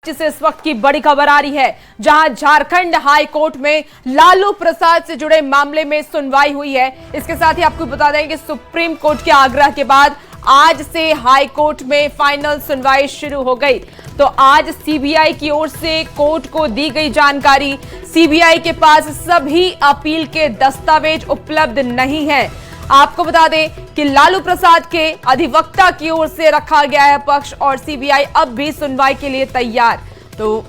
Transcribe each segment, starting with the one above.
से इस वक्त की बड़ी खबर आ रही है, जहां झारखंड हाई कोर्ट में लालू प्रसाद से जुड़े मामले में सुनवाई हुई है। इसके साथ ही आपको बता दें कि सुप्रीम कोर्ट के आग्रह के बाद आज से हाई कोर्ट में फाइनल सुनवाई शुरू हो गई। तो आज सीबीआई की ओर से कोर्ट को दी गई जानकारी, सीबीआई के पास सभी अपील के दस्तावेज उपलब्ध नहीं है। आपको बता दें कि लालू प्रसाद के अधिवक्ता की ओर से रखा गया है पक्ष और सीबीआई अब भी सुनवाई के लिए तैयार। तो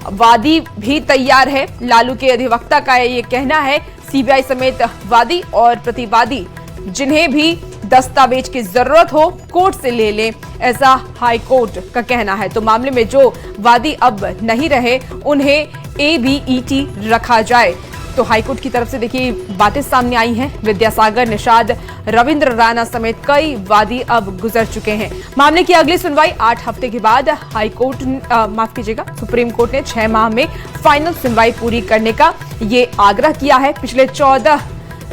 वादी भी तैयार है, लालू के अधिवक्ता का ये कहना है सीबीआई समेत वादी और प्रतिवादी जिन्हें भी दस्तावेज की जरूरत हो कोर्ट से ले लें, ऐसा हाई कोर्ट का कहना है। तो मामले में जो वादी अब नहीं रहे उन्हें एबीईटी रखा जाए। तो हाईकोर्ट की तरफ से देखिए बातें सामने आई हैं। विद्यासागर निषाद, रविंद्र राणा समेत कई वादी अब गुजर चुके हैं। मामले की अगली सुनवाई 8 हफ्ते के बाद हाईकोर्ट सुप्रीम कोर्ट ने 6 माह में फाइनल सुनवाई पूरी करने का ये आग्रह किया है। पिछले 14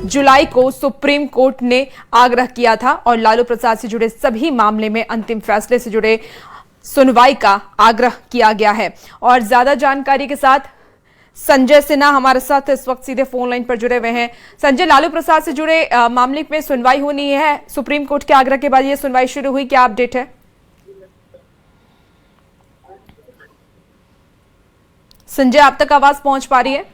जुलाई को सुप्रीम कोर्ट ने आग्रह किया था और लालू प्रसाद से जुड़े सभी मामले में अंतिम फैसले से जुड़े सुनवाई का आग्रह किया गया है। और ज्यादा जानकारी के साथ संजय सिन्हा हमारे साथ इस वक्त सीधे फोन लाइन पर जुड़े हुए हैं। संजय, लालू प्रसाद से जुड़े मामले में सुनवाई होनी है, सुप्रीम कोर्ट के आग्रह के बाद ये सुनवाई शुरू हुई, क्या अपडेट है? संजय, आप तक आवाज पहुंच पा रही है?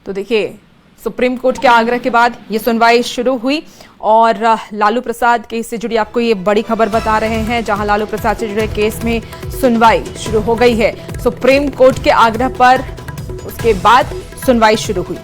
तो देखिए सुप्रीम कोर्ट के आग्रह के बाद ये सुनवाई शुरू हुई और लालू प्रसाद केस से जुड़ी आपको ये बड़ी खबर बता रहे हैं, जहां लालू प्रसाद से जुड़े केस में सुनवाई शुरू हो गई है। सुप्रीम कोर्ट के आग्रह पर उसके बाद सुनवाई शुरू हुई।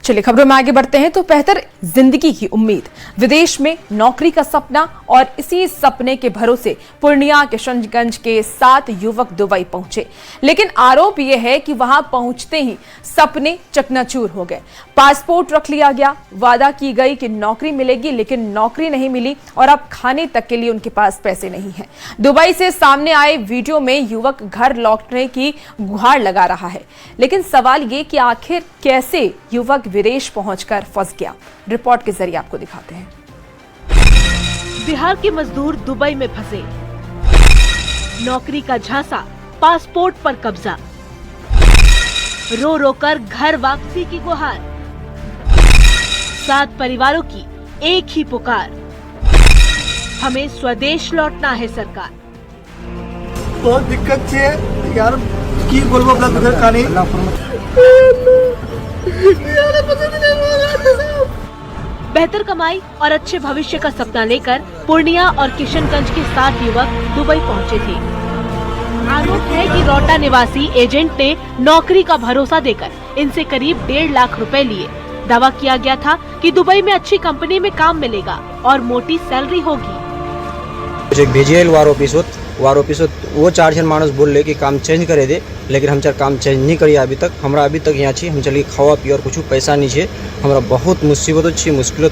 चलिए खबरों में आगे बढ़ते हैं। तो बेहतर जिंदगी की उम्मीद, विदेश में नौकरी का सपना और इसी सपने के भरोसे पूर्णिया किशनगंज के 7 युवक दुबई पहुंचे। लेकिन आरोप यह है कि वहां पहुंचते ही सपने चकनाचूर हो गए। पासपोर्ट रख लिया गया, वादा की गई कि नौकरी मिलेगी, लेकिन नौकरी नहीं मिली और अब खाने तक के लिए उनके पास पैसे नहीं हैं। दुबई से सामने आए वीडियो में युवक घर लौटने की गुहार लगा रहा है, लेकिन सवाल ये कि आखिर कैसे युवक विदेश पहुंचकर फंस गया। रिपोर्ट के जरिए आपको दिखाते हैं। बिहार के मजदूर दुबई में फंसे, नौकरी का झांसा, पासपोर्ट पर कब्जा, रो रो कर घर वापसी की गुहार, 7 परिवारों की एक ही पुकार, हमें स्वदेश लौटना है सरकार। बहुत दिक्कत है यार, की बोलबो अपना घर का नहीं। बेहतर कमाई और अच्छे भविष्य का सपना लेकर पूर्णिया और किशनगंज के 7 युवक दुबई पहुंचे थे। आरोप है कि रोहटा निवासी एजेंट ने नौकरी का भरोसा देकर इनसे करीब 1.5 लाख रुपए लिए। दावा किया गया था कि दुबई में अच्छी कंपनी में काम मिलेगा और मोटी सैलरी होगी। भेजिए वार ऑफिस वो 4 जन मानस बोल ले कि काम चेंज करे दे, लेकिन हम चार काम चेंज नहीं करिए अभी तक। हमरा अभी तक यहाँ छी, हम चलिए खावा पिया और कुछ पैसा नहीं है, हमरा बहुत मुसीबत अच्छी मुश्किल।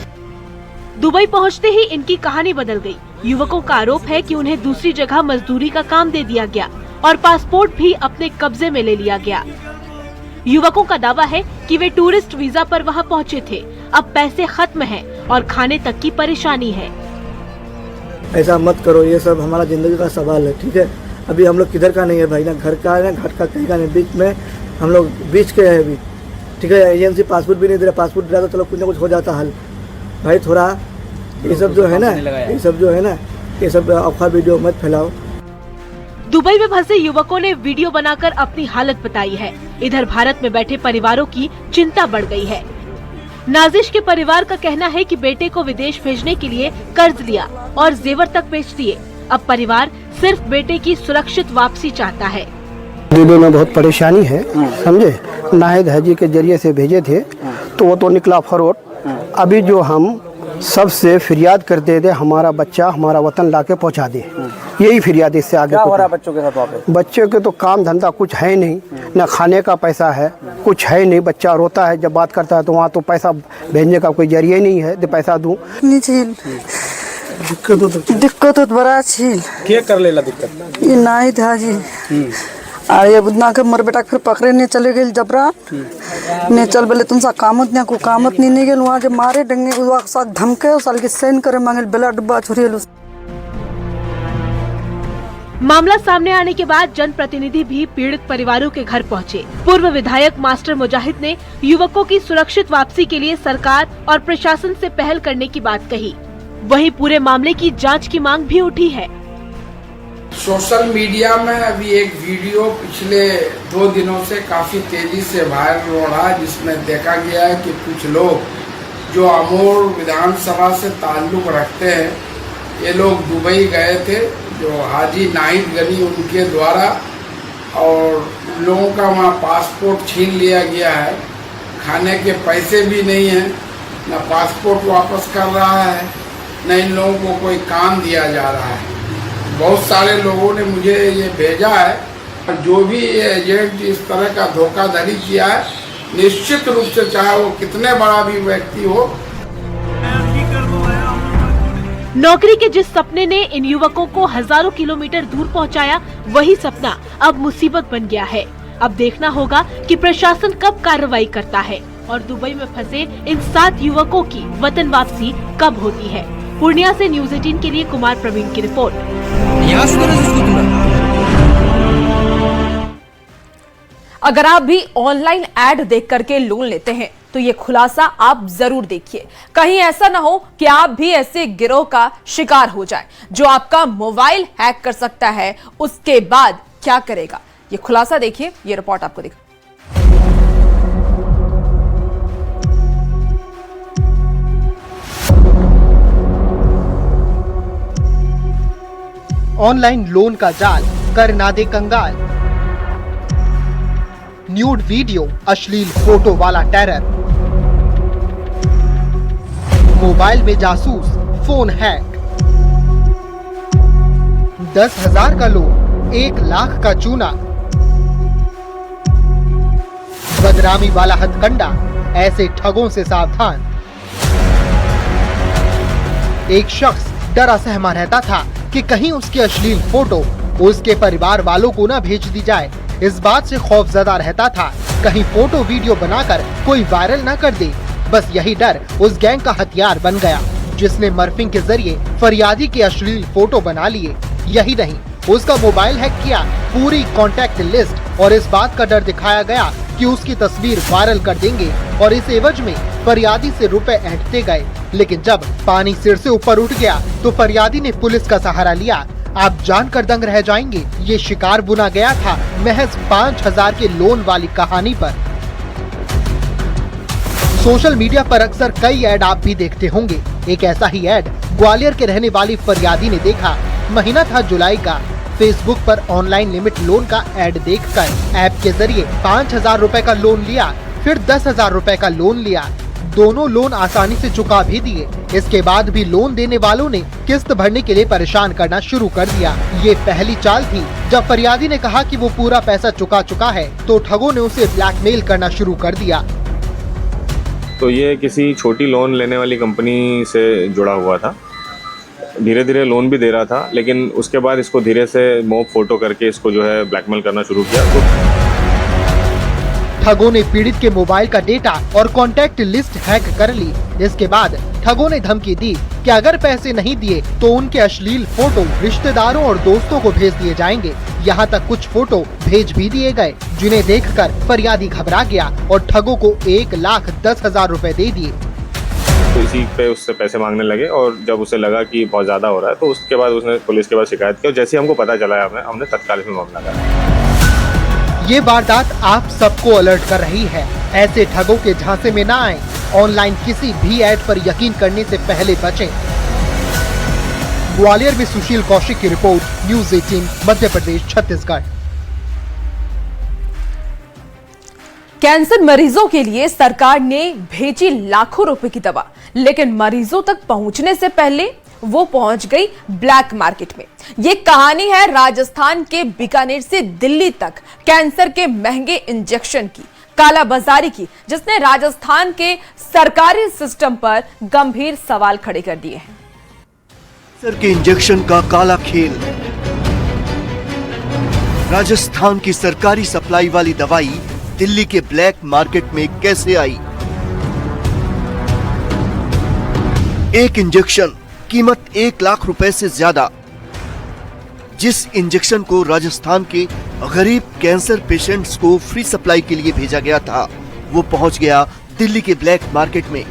दुबई पहुंचते ही इनकी कहानी बदल गई। युवकों का आरोप है कि उन्हें दूसरी जगह मजदूरी का काम दे दिया गया और पासपोर्ट भी अपने कब्जे में ले लिया गया। युवकों का दावा है कि वे टूरिस्ट वीजा पर वहां पहुंचे थे, अब पैसे खत्म हैं और खाने तक की परेशानी है। ऐसा मत करो, ये सब हमारा जिंदगी का सवाल है, ठीक है। अभी हम लोग किधर का नहीं है भाई, ना घर का है ना घाट का, कहीं का नहीं, बीच में हम लोग बीच के हैं अभी, ठीक है। एजेंसी पासपोर्ट भी नहीं दे रहा, पासपोर्ट दिला तो चलो कुछ ना कुछ हो जाता हल। भाई थोड़ा ये सब जो है ना, ये सब अफवाह वीडियो मत फैलाओ। दुबई में फंसे युवकों ने वीडियो बनाकर अपनी हालत बताई है। इधर भारत में बैठे परिवारों की चिंता बढ़ गई है। नाजिश के परिवार का कहना है कि बेटे को विदेश भेजने के लिए कर्ज लिया और जेवर तक बेच दिए। अब परिवार सिर्फ बेटे की सुरक्षित वापसी चाहता है। दिल्ली में बहुत परेशानी है, समझे। नाहिद हाजी के जरिए से भेजे थे तो वो तो निकला फरोट। अभी जो हम सबसे फरियाद करते थे, हमारा बच्चा हमारा वतन लाके पहुंचा दे, यही फरियाद। इससे आगे क्या हो रहा है बच्चों के साथ वहाँ पे? बच्चों के तो काम धंधा कुछ है नहीं, न खाने का पैसा है, कुछ है नहीं। बच्चा रोता है, जब बात करता है तो वहाँ तो पैसा भेजने का कोई जरिए नहीं है, पैसा दूँ। दिक्कत बड़ा छील क्या कर लेला दिक्कत? ये नाहिद हाजी और ये बुदना के मोर बेटा फिर पकड़े नहीं चले गए जबरा नहीं चल बोले तुमसा कामत नहीं को कामत नहीं गए वहाँ जब मारे डंगे वहाँ साथ धमके साल के सेन करे मांगे बेला डब्बा छुरी। मामला सामने आने के बाद जनप्रतिनिधि भी पीड़ित परिवारों के घर पहुंचे। पूर्व विधायक मास्टर मुजाहिद ने युवकों की सुरक्षित वापसी के लिए सरकार और प्रशासन से पहल करने की बात कही। वहीं पूरे मामले की जांच की मांग भी उठी है। सोशल मीडिया में अभी एक वीडियो पिछले 2 दिनों से काफी तेजी से वायरल हो रहा है, जिसमें देखा गया है कि कुछ लोग जो अमोर विधानसभा से ताल्लुक रखते हैं, ये लोग दुबई गए थे, जो हाजी नाहिद गनी उनके द्वारा, और लोगों का वहाँ पासपोर्ट छीन लिया गया है। खाने के पैसे भी नहीं हैं, न पासपोर्ट वापस कर रहा है, न इन लोगों को कोई काम दिया जा रहा है। बहुत सारे लोगों ने मुझे ये भेजा है। जो भी एजेंट इस तरह का धोखाधड़ी किया है, निश्चित रूप से चाहे वो कितने बड़ा भी व्यक्ति हो। नौकरी के जिस सपने ने इन युवकों को हजारों किलोमीटर दूर पहुंचाया, वही सपना अब मुसीबत बन गया है। अब देखना होगा कि प्रशासन कब कार्रवाई करता है और दुबई में फंसे इन 7 युवकों की वतन वापसी कब होती है। पूर्णिया से न्यूज़ 18 के लिए कुमार प्रवीण की रिपोर्ट। अगर आप भी ऑनलाइन ऐड देख करके लोन लेते हैं तो ये खुलासा आप जरूर देखिए। कहीं ऐसा ना हो कि आप भी ऐसे गिरोह का शिकार हो जाए जो आपका मोबाइल हैक कर सकता है। उसके बाद क्या करेगा, ये खुलासा देखिए, ये रिपोर्ट आपको दिखा। ऑनलाइन लोन का जाल कर ना दे कंगाल। न्यूड वीडियो, अश्लील फोटो वाला टेरर। मोबाइल में जासूस, फोन हैक। 10,000 का लोन, 1 लाख का चूना। बदनामी वाला हथकंडा, ऐसे ठगों से सावधान। एक शख्स डरा सहमा रहता था कि कहीं उसकी अश्लील फोटो उसके परिवार वालों को न भेज दी जाए। इस बात से खौफजदा रहता था कहीं फोटो वीडियो बनाकर कोई वायरल न कर दे। बस यही डर उस गैंग का हथियार बन गया, जिसने मर्फिंग के जरिए फरियादी के अश्लील फोटो बना लिए। यही नहीं, उसका मोबाइल हैक किया, पूरी कॉन्टैक्ट लिस्ट, और इस बात का डर दिखाया गया कि उसकी तस्वीर वायरल कर देंगे और इस एवज में फरियादी से रुपए ऐंठते गए। लेकिन जब पानी सिर से ऊपर उठ गया तो फरियादी ने पुलिस का सहारा लिया। आप जानकर दंग रह जाएंगे, ये शिकार बुना गया था महज 5,000 के लोन वाली कहानी पर। सोशल मीडिया पर अक्सर कई ऐड आप भी देखते होंगे। एक ऐसा ही ऐड ग्वालियर के रहने वाली फरियादी ने देखा। महीना था जुलाई का। फेसबुक पर ऑनलाइन लिमिट लोन का ऐड देखकर ऐप के जरिए 5,000 रुपए का लोन लिया, फिर 10,000 रुपए का लोन लिया। दोनों लोन आसानी से चुका भी दिए। इसके बाद भी लोन देने वालों ने किस्त भरने के लिए परेशान करना शुरू कर दिया। ये पहली चाल थी। जब फरियादी ने कहा कि वो पूरा पैसा चुका चुका है तो ठगों ने उसे ब्लैकमेल करना शुरू कर दिया। तो ये किसी छोटी लोन लेने वाली कंपनी से जुड़ा हुआ था। धीरे धीरे लोन भी दे रहा था, लेकिन उसके बाद इसको धीरे से मोब फोटो करके इसको जो है ब्लैकमेल करना शुरू किया। ठगों ने पीड़ित के मोबाइल का डेटा और कॉन्टैक्ट लिस्ट हैक कर ली। इसके बाद ठगों ने धमकी दी कि अगर पैसे नहीं दिए तो उनके अश्लील फोटो रिश्तेदारों और दोस्तों को भेज दिए जाएंगे। यहाँ तक कुछ फोटो भेज भी दिए गए, जिन्हें देखकर फरियादी घबरा गया और ठगों को 1,10,000 रुपए दे दिए। तो इसी पे उससे पैसे मांगने लगे और जब उसे लगा कि बहुत ज्यादा हो रहा है तो उसके बाद उसने पुलिस के पास शिकायत की और जैसे हमको पता चला हमने तत्काल इसमें मामला करा। ये वारदात आप सबको अलर्ट कर रही है। ऐसे ठगों के झांसे में ना आए। ऑनलाइन किसी भी ऐड पर यकीन करने से पहले बचें। ग्वालियर में सुशील कौशिक की report, news 18 Madhya Pradesh Chhattisgarh. Cancer मरीजों के लिए सरकार ने भेजी लाखों रुपए की दवा, लेकिन मरीजों तक पहुंचने से पहले वो पहुंच गई ब्लैक मार्केट में। ये कहानी है राजस्थान के बीकानेर से दिल्ली तक कैंसर के महंगे इंजेक्शन की, कालाबाजारी की, जिसने राजस्थान के सरकारी सिस्टम पर गंभीर सवाल खड़े कर दिए हैं। कैंसर के इंजेक्शन का काला खेल। राजस्थान की सरकारी सप्लाई वाली दवाई दिल्ली के ब्लैक मार्केट में कैसे आई? एक इंजेक्शन कीमत 1 लाख रुपए से ज्यादा। जिस इंजेक्शन को राजस्थान के गरीब कैंसर पेशेंट्स को फ्री सप्लाई के लिए भेजा गया था, वो पहुंच गया दिल्ली के ब्लैक मार्केट में।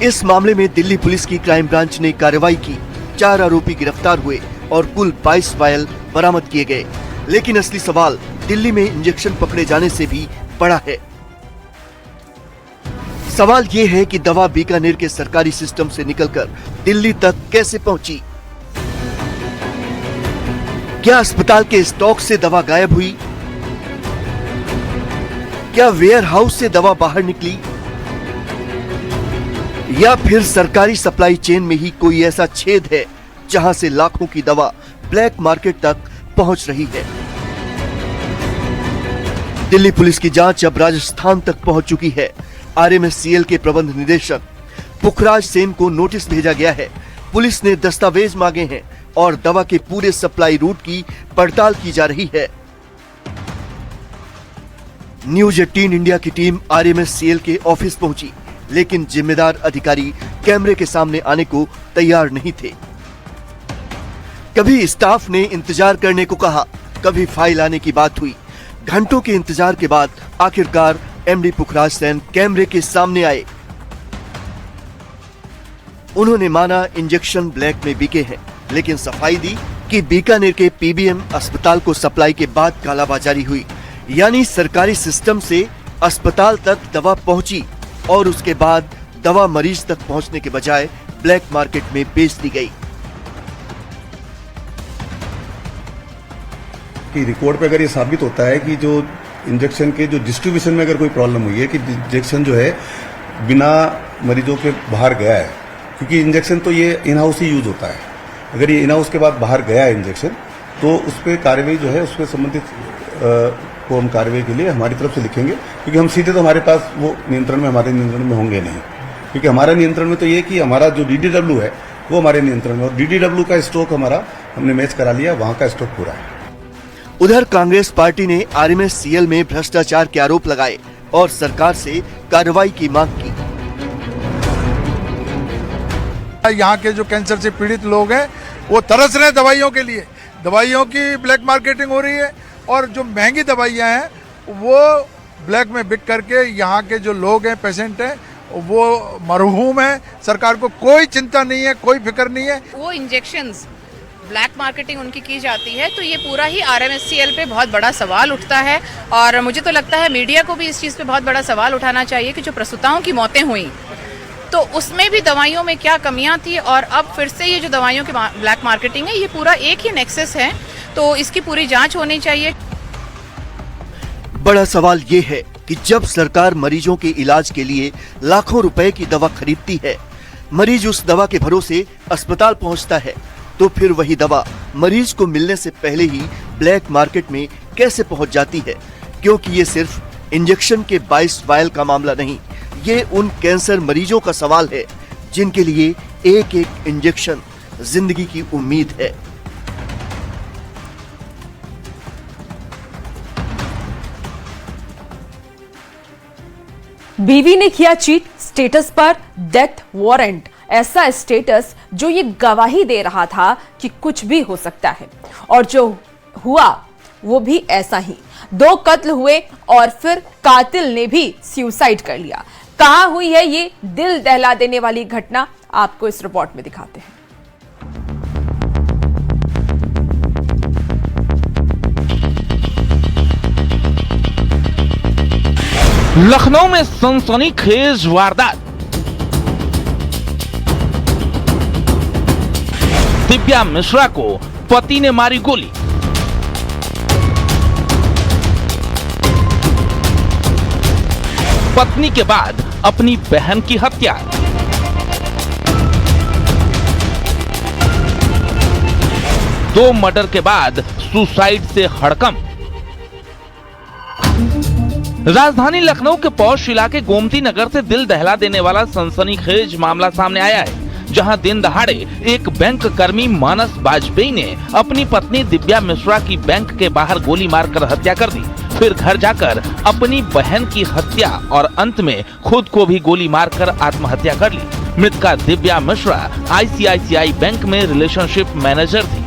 इस मामले में दिल्ली पुलिस की क्राइम ब्रांच ने कार्रवाई की। 4 आरोपी गिरफ्तार हुए और कुल 22 वायल बरामद किए गए। लेकिन असली सवाल दिल्ली में इंजेक्शन पकड़े जाने से भी बड़ा है। सवाल ये है कि दवा बीकानेर के सरकारी सिस्टम से निकलकर दिल्ली तक कैसे पहुंची? क्या अस्पताल के स्टॉक से दवा गायब हुई? क्या वेयर हाउस से दवा बाहर निकली? या फिर सरकारी सप्लाई चेन में ही कोई ऐसा छेद है जहां से लाखों की दवा ब्लैक मार्केट तक पहुंच रही है? दिल्ली पुलिस की जांच अब राजस्थान तक पहुंच चुकी है। RMSCL के प्रबंध निदेशक पुखराज सेन को नोटिस भेजा गया है। पुलिस ने दस्तावेज मांगे हैं और दवा के पूरे सप्लाई रूट की पड़ताल की जा रही है। न्यूज 18 इंडिया की टीम RMSCL के ऑफिस पहुंची, लेकिन जिम्मेदार अधिकारी कैमरे के सामने आने को तैयार नहीं थे। कभी स्टाफ ने इंतजार करने को कहा, कभी फाइल आने की बात हुई। घंटों के इंतजार के बाद आखिरकार MD पुखराज सेन कैमरे के सामने आए। उन्होंने माना इंजेक्शन ब्लैक में बिके हैं, लेकिन सफाई दी कि बीकानेर के PBM अस्पताल को सप्लाई के बाद कालाबाजारी हुई। यानी सरकारी सिस्टम से अस्पताल तक दवा पहुंची और उसके बाद दवा मरीज तक पहुंचने के बजाय ब्लैक मार्केट में बेच दी गई। कि रिकॉर्ड पे अगर ये साबित होता है कि जो इंजेक्शन के जो डिस्ट्रीब्यूशन में अगर कोई प्रॉब्लम हुई है कि इंजेक्शन जो है बिना मरीजों के बाहर गया है, क्योंकि इंजेक्शन तो ये इन हाउस ही यूज होता है। अगर ये इन हाउस के बाद बाहर गया है इंजेक्शन, तो उस पर कार्रवाई जो है उस पर संबंधित को हम कार्रवाई के लिए हमारी तरफ से लिखेंगे, क्योंकि हम सीधे तो हमारे पास वो नियंत्रण में हमारे नियंत्रण में होंगे नहीं। क्योंकि हमारा नियंत्रण में तो ये कि हमारा जो DDW है वो हमारे नियंत्रण में, और DDW का स्टॉक हमारा हमने मैच करा लिया, वहां का स्टॉक पूरा है। उधर कांग्रेस पार्टी ने RMSCL में भ्रष्टाचार के आरोप लगाए और सरकार से कार्रवाई की मांग की। यहाँ के जो कैंसर से पीड़ित लोग हैं वो तरस रहे हैं दवाइयों के लिए। दवाइयों की ब्लैक मार्केटिंग हो रही है और जो महंगी दवाइयाँ हैं वो ब्लैक में बिक करके यहाँ के जो लोग हैं, पेशेंट हैं, वो मरहूम हैं। सरकार को कोई चिंता नहीं है, कोई फिक्र नहीं है। वो इंजेक्शंस ब्लैक मार्केटिंग उनकी की जाती है, तो ये पूरा ही RMSCL पे बहुत बड़ा सवाल उठता है। और मुझे तो लगता है मीडिया को भी इस चीज़ पे बहुत बड़ा सवाल उठाना चाहिए कि जो प्रसूताओं की मौतें हुई तो उसमें भी दवाइयों में क्या कमियां थी, और अब फिर से ये जो दवाइयों की ब्लैक मार्केटिंग है, ये पूरा एक ही नेक्सस है, तो इसकी पूरी जांच होनी चाहिए। बड़ा सवाल ये है कि जब सरकार मरीजों के इलाज के लिए लाखों रुपए की दवा खरीदती है, मरीज उस दवा के भरोसे अस्पताल पहुंचता है, तो फिर वही दवा मरीज को मिलने से पहले ही ब्लैक मार्केट में कैसे पहुंच जाती है? क्योंकि ये सिर्फ इंजेक्शन के 22 वायल का मामला नहीं, ये उन कैंसर मरीजों का सवाल है जिनके लिए एक एक इंजेक्शन जिंदगी की उम्मीद है। बीवी ने किया चीट, स्टेटस पर डेथ वारंट। ऐसा स्टेटस जो ये गवाही दे रहा था कि कुछ भी हो सकता है, और जो हुआ वो भी ऐसा ही। 2 कत्ल हुए और फिर कातिल ने भी सुसाइड कर लिया। कहां हुई है ये दिल दहला देने वाली घटना, आपको इस रिपोर्ट में दिखाते हैं। लखनऊ में सनसनीखेज वारदात। दिव्या मिश्रा को पति ने मारी गोली। पत्नी के बाद अपनी बहन की हत्या। दो मर्डर के बाद सुसाइड से हड़कंप। राजधानी लखनऊ के पौष इलाके गोमती नगर से दिल दहला देने वाला सनसनीखेज मामला सामने आया है। जहां दिन दहाड़े एक बैंक कर्मी मानस वाजपेयी ने अपनी पत्नी दिव्या मिश्रा की बैंक के बाहर गोली मारकर हत्या कर दी, फिर घर जाकर अपनी बहन की हत्या और अंत में खुद को भी गोली मारकर आत्महत्या कर ली। मृतका दिव्या मिश्रा आईसीआईसीआई बैंक में रिलेशनशिप मैनेजर थी।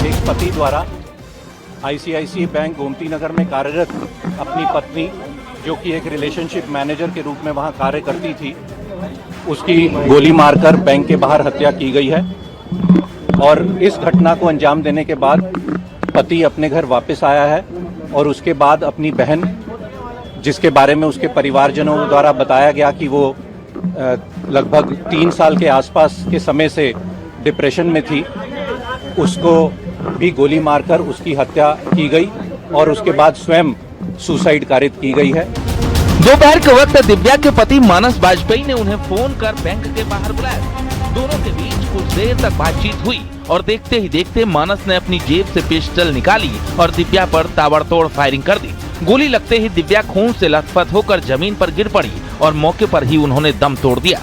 एक पति द्वारा आईसीआईसीआई बैंक गोमती नगर में कार्यरत अपनी पत्नी, जो कि एक रिलेशनशिप मैनेजर के रूप में वहां कार्य करती थी, उसकी गोली मारकर बैंक के बाहर हत्या की गई है। और इस घटना को अंजाम देने के बाद पति अपने घर वापस आया है और उसके बाद अपनी बहन, जिसके बारे में उसके परिवारजनों द्वारा बताया गया कि वो लगभग 3 साल के आसपास के समय से डिप्रेशन में थी, उसको भी गोली मारकर उसकी हत्या की गई और उसके बाद स्वयं सुसाइड कारित की गई है। दोपहर के वक्त दिव्या के पति मानस वाजपेयी ने उन्हें फोन कर बैंक के बाहर बुलाया। दोनों के बीच कुछ देर तक बातचीत हुई और देखते ही देखते मानस ने अपनी जेब से पिस्टल निकाली और दिव्या पर ताबड़तोड़ फायरिंग कर दी। गोली लगते ही दिव्या खून से लथपथ होकर जमीन पर गिर पड़ी और मौके पर ही उन्होंने दम तोड़ दिया।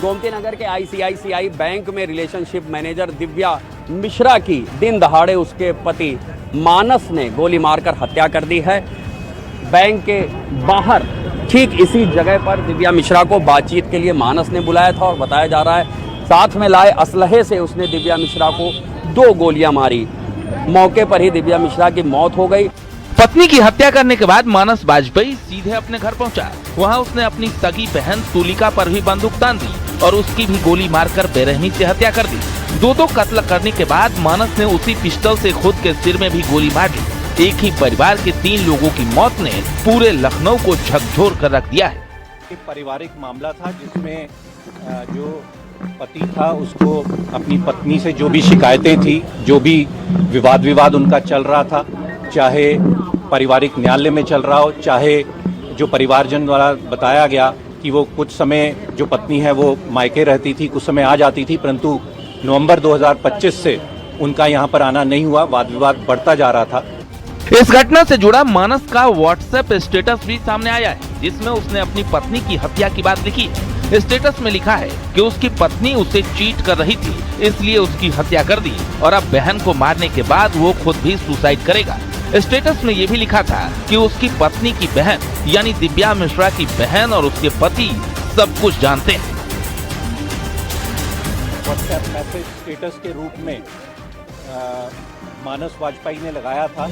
गोमती नगर के आईसीआईसीआई बैंक में रिलेशनशिप मैनेजर दिव्या मिश्रा की दिन दहाड़े उसके पति मानस ने गोली मारकर हत्या कर दी है। बैंक के बाहर ठीक इसी जगह पर दिव्या मिश्रा को बातचीत के लिए मानस ने बुलाया था और बताया जा रहा है साथ में लाए असलहे से उसने दिव्या मिश्रा को 2 गोलियां मारी। मौके पर ही दिव्या मिश्रा की मौत हो गई। पत्नी की हत्या करने के बाद मानस वाजपेयी सीधे अपने घर पहुंचा। वहां उसने अपनी सगी बहन तुलिका पर भी बंदूक तान दी और उसकी भी गोली मारकर बेरहमी से हत्या कर दी। 2 कत्ल करने के बाद मानस ने उसी पिस्टल से खुद के सिर में भी गोली मार दी। एक ही परिवार के 3 लोगों की मौत ने पूरे लखनऊ को झकझोर कर रख दिया है। एक पारिवारिक मामला था जिसमें जो पति था उसको अपनी पत्नी से जो भी शिकायतें थी, जो भी विवाद उनका चल रहा था, चाहे पारिवारिक न्यायालय में चल रहा हो, चाहे जो परिवारजन द्वारा बताया गया कि वो कुछ समय जो पत्नी है वो मायके रहती थी, कुछ समय आ जाती थी, परंतु नवंबर 2025 से उनका यहाँ पर आना नहीं हुआ, वाद विवाद बढ़ता जा रहा था। इस घटना से जुड़ा मानस का व्हाट्सएप स्टेटस भी सामने आया है, जिसमें उसने अपनी पत्नी की हत्या की बात लिखी है। स्टेटस में लिखा है कि उसकी पत्नी उसे चीट कर रही थी, इसलिए उसकी हत्या कर दी और अब बहन को मारने के बाद वो खुद भी सुसाइड करेगा। स्टेटस में ये भी लिखा था कि उसकी पत्नी की बहन यानी दिव्या मिश्रा की बहन और उसके पति सब कुछ जानते हैं। व्हाट्सएप मैसेज स्टेटस के रूप में मानस वाजपेयी ने लगाया था,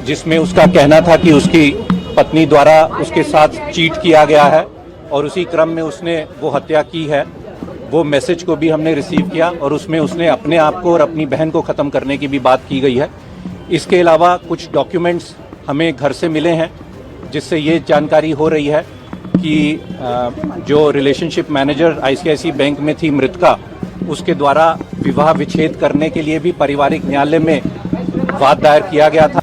जिसमें उसका कहना था कि उसकी पत्नी द्वारा उसके साथ चीट किया गया है और उसी क्रम में उसने वो हत्या की है। वो मैसेज को भी हमने रिसीव किया और उसमें उसने अपने आप को और अपनी बहन को ख़त्म करने की भी बात की गई है। इसके अलावा कुछ डॉक्यूमेंट्स हमें घर से मिले हैं, जिससे ये जानकारी हो रही है कि जो रिलेशनशिप मैनेजर आईसीआईसीआई बैंक में थी मृतका, उसके द्वारा विवाह विच्छेद करने के लिए भी पारिवारिक न्यायालय में वाद दायर किया गया था।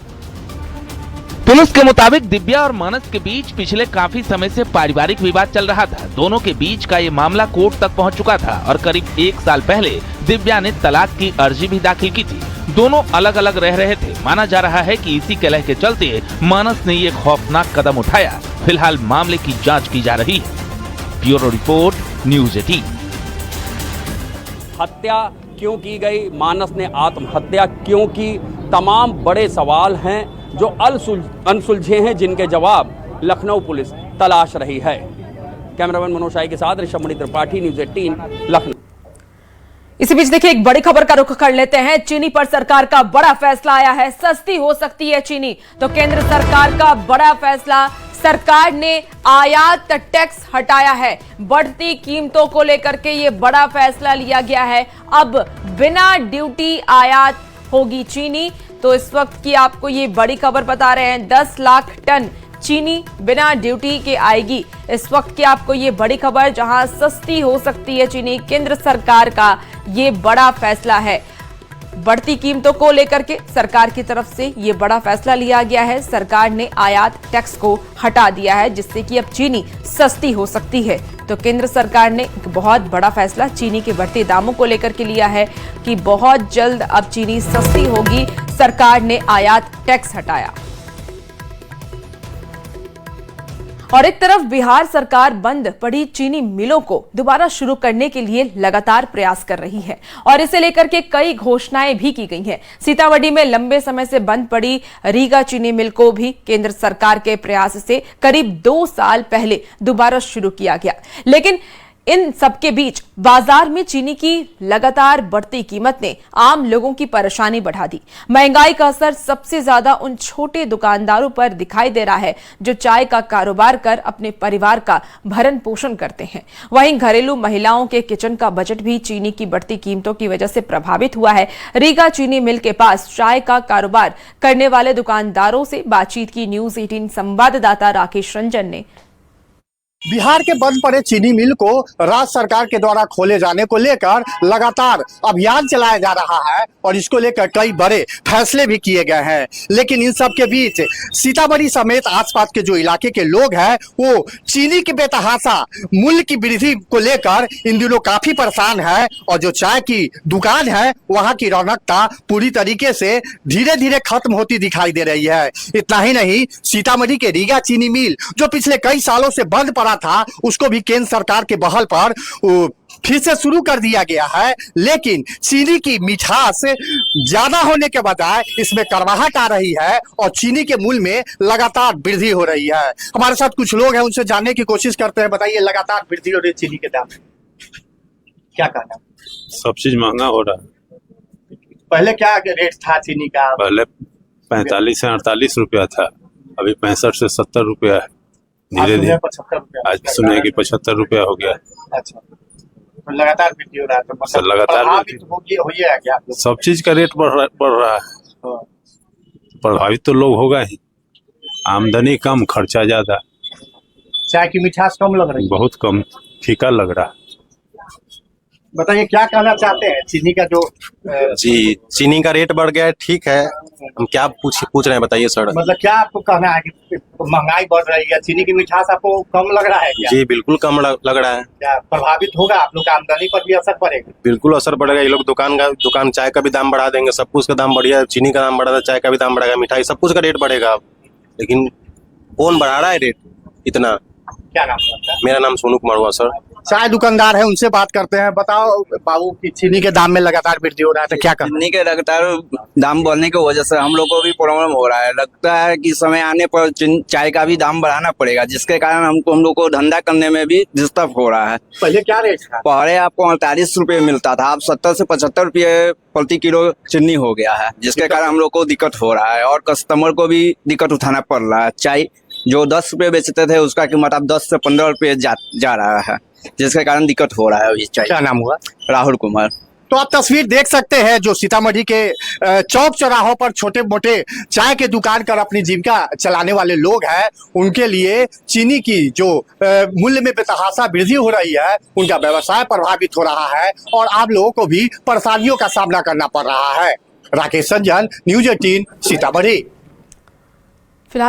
पुलिस के मुताबिक दिव्या और मानस के बीच पिछले काफी समय से पारिवारिक विवाद चल रहा था। दोनों के बीच का ये मामला कोर्ट तक पहुंच चुका था और करीब 1 साल पहले दिव्या ने तलाक की अर्जी भी दाखिल की थी। दोनों अलग अलग रह रहे थे। माना जा रहा है कि इसी कलह के चलते मानस ने ये खौफनाक कदम उठाया। फिलहाल मामले की जांच की जा रही है। Bureau report, news 18। हत्या क्यों की गई, मानस ने आत्महत्या क्यों की, तमाम बड़े सवाल हैं जो अनसुलझे हैं, जिनके जवाब लखनऊ पुलिस तलाश रही है। कैमरामैन मनोज शाही के साथ ऋषभ मणि त्रिपाठी, न्यूज़ 18 लखनऊ। इसी बीच देखिए एक बड़ी खबर का रुख कर लेते हैं। चीनी पर सरकार का बड़ा फैसला आया है। सस्ती हो सकती है चीनी, तो केंद्र सरकार का बड़ा फैसला। सरकार ने आयात टैक्स हटाया है। बढ़ती कीमतों को लेकर के ये बड़ा फैसला लिया गया है। अब बिना ड्यूटी आयात होगी चीनी। तो इस वक्त की आपको ये बड़ी खबर बता रहे हैं, 10 लाख टन चीनी बिना ड्यूटी के आएगी। इस वक्त की आपको ये बड़ी खबर, जहां सस्ती हो सकती है चीनी। केंद्र सरकार का ये बड़ा फैसला है। बढ़ती कीमतों को लेकर के सरकार की तरफ से ये बड़ा फैसला लिया गया है। सरकार ने आयात टैक्स को हटा दिया है, जिससे कि अब चीनी सस्ती हो सकती है। तो केंद्र सरकार ने एक बहुत बड़ा फैसला चीनी के बढ़ते दामों को लेकर के लिया है कि बहुत जल्द अब चीनी सस्ती होगी। सरकार ने आयात टैक्स हटाया। और एक तरफ बिहार सरकार बंद पड़ी चीनी मिलों को दोबारा शुरू करने के लिए लगातार प्रयास कर रही है और इसे लेकर के कई घोषणाएं भी की गई हैं। सीतामढ़ी में लंबे समय से बंद पड़ी रीगा चीनी मिल को भी केंद्र सरकार के प्रयास से करीब 2 साल पहले दोबारा शुरू किया गया। लेकिन इन सबके बीच बाजार में चीनी की लगातार बढ़ती कीमत ने आम लोगों की परेशानी बढ़ा दी। महंगाई का असर सबसे ज्यादा उन छोटे दुकानदारों पर दिखाई दे रहा है जो चाय का कारोबार कर अपने परिवार का भरण पोषण करते हैं। वहीं घरेलू महिलाओं के किचन का बजट भी चीनी की बढ़ती कीमतों की वजह से प्रभावित हुआ है। रीगा चीनी मिल के पास चाय का कारोबार करने वाले दुकानदारों से बातचीत की न्यूज 18 संवाददाता राकेश रंजन ने। बिहार के बंद पड़े चीनी मिल को राज्य सरकार के द्वारा खोले जाने को लेकर लगातार अभियान चलाया जा रहा है और इसको लेकर कई बड़े फैसले भी किए गए हैं। लेकिन इन सब के बीच सीतामढ़ी समेत आसपास के जो इलाके के लोग हैं वो चीनी के बेतहाशा मूल्य की वृद्धि को लेकर इन दिनों काफी परेशान है और जो चाय की दुकान है वहां की रौनकता पूरी तरीके से धीरे धीरे खत्म होती दिखाई दे रही है। इतना ही नहीं, सीतामढ़ी के रीगा चीनी मिल जो पिछले कई सालों से बंद पड़ा था उसको भी केंद्र सरकार के पहल पर फिर से शुरू कर दिया गया है। लेकिन चीनी की मिठास ज्यादा होने के बजाय इसमें कड़वाहट आ रही है और चीनी के मूल्य में लगातार वृद्धि हो रही है। हमारे साथ कुछ लोग हैं, उनसे जानने की कोशिश करते हैं। बताइए, लगातार वृद्धि हो रही है चीनी के दाम, क्या कहना? सब चीज महंगा हो रहा है। पहले क्या रेट था चीनी का? पहले 45 से 48 रुपया था, अभी 65 से 70 रुपया है। धीरे धीरे 75 रुपया, आज सुने कि 75 रुपया हो गया। अच्छा, तो लगातार वृद्धि हो रहा है, तो मतलब लगातार हुई है क्या? सब चीज का रेट बढ़ रहा है। प्रभावित तो लोग होगा ही, आमदनी कम, खर्चा ज्यादा। चाय की मिठास कम लग रही है? बहुत कम, फीका लग रहा है। बताइए, क्या कहना चाहते हैं? चीनी का जो जी चीनी का रेट बढ़ गया है, ठीक है। हम क्या पूछ रहे हैं, बताइए सर। मतलब क्या आपको कहना है कि महंगाई बढ़ रही है, चीनी की मिठास आपको कम लग रहा है क्या? जी बिल्कुल कम लग रहा है। क्या प्रभावित होगा? आप लोग का आमदनी पर भी असर पड़ेगा? बिल्कुल असर पड़ेगा। ये लोग दुकान चाय का भी दाम बढ़ा देंगे, सब कुछ का दाम बढ़िया, चीनी का दाम बढ़ा, चाय का भी दाम बढ़ेगा, मिठाई सब कुछ का रेट बढ़ेगा। लेकिन कौन बढ़ा रहा है रेट इतना? क्या नाम है? मेरा नाम सोनू कुमार हुआ सर। चाय दुकानदार है, उनसे बात करते हैं। बताओ बाबू की चीनी के दाम में लगातार वृद्धि हो रहा है, तो क्या करना? चीनी के लगातार दाम बढ़ने की वजह से हम लोग को भी प्रॉब्लम हो रहा है। लगता है कि समय आने पर चाय का भी दाम बढ़ाना पड़ेगा, जिसके कारण हम लोग को धंधा करने में भी डिस्टर्ब हो रहा है। पहले क्या रेट था? पहले आपको 48 रुपये मिलता था, अब 70 से 75 रुपये प्रति किलो चीनी हो गया है, जिसके कारण हम लोग को दिक्कत हो रहा है और कस्टमर को भी दिक्कत उठाना पड़ रहा है। चाय जो 10 रुपये बेचते थे उसका कीमत अब 10 से 15 रुपये जा रहा है, जिसके कारण दिक्कत हो रहा है अभी। चाय। क्या नाम हुआ? राहुल कुमार। तो आप तस्वीर देख सकते हैं जो सीतामढ़ी के चौक चौराहों पर छोटे मोटे चाय के दुकान कर अपनी जीविका चलाने वाले लोग हैं, उनके लिए चीनी की जो मूल्य में बेतहाशा वृद्धि हो रही है, उनका व्यवसाय प्रभावित हो रहा है और आप लोगों को भी परेशानियों का सामना करना पड़ रहा है। राकेश रंजन, न्यूज 18 सीतामढ़ी। फिलहाल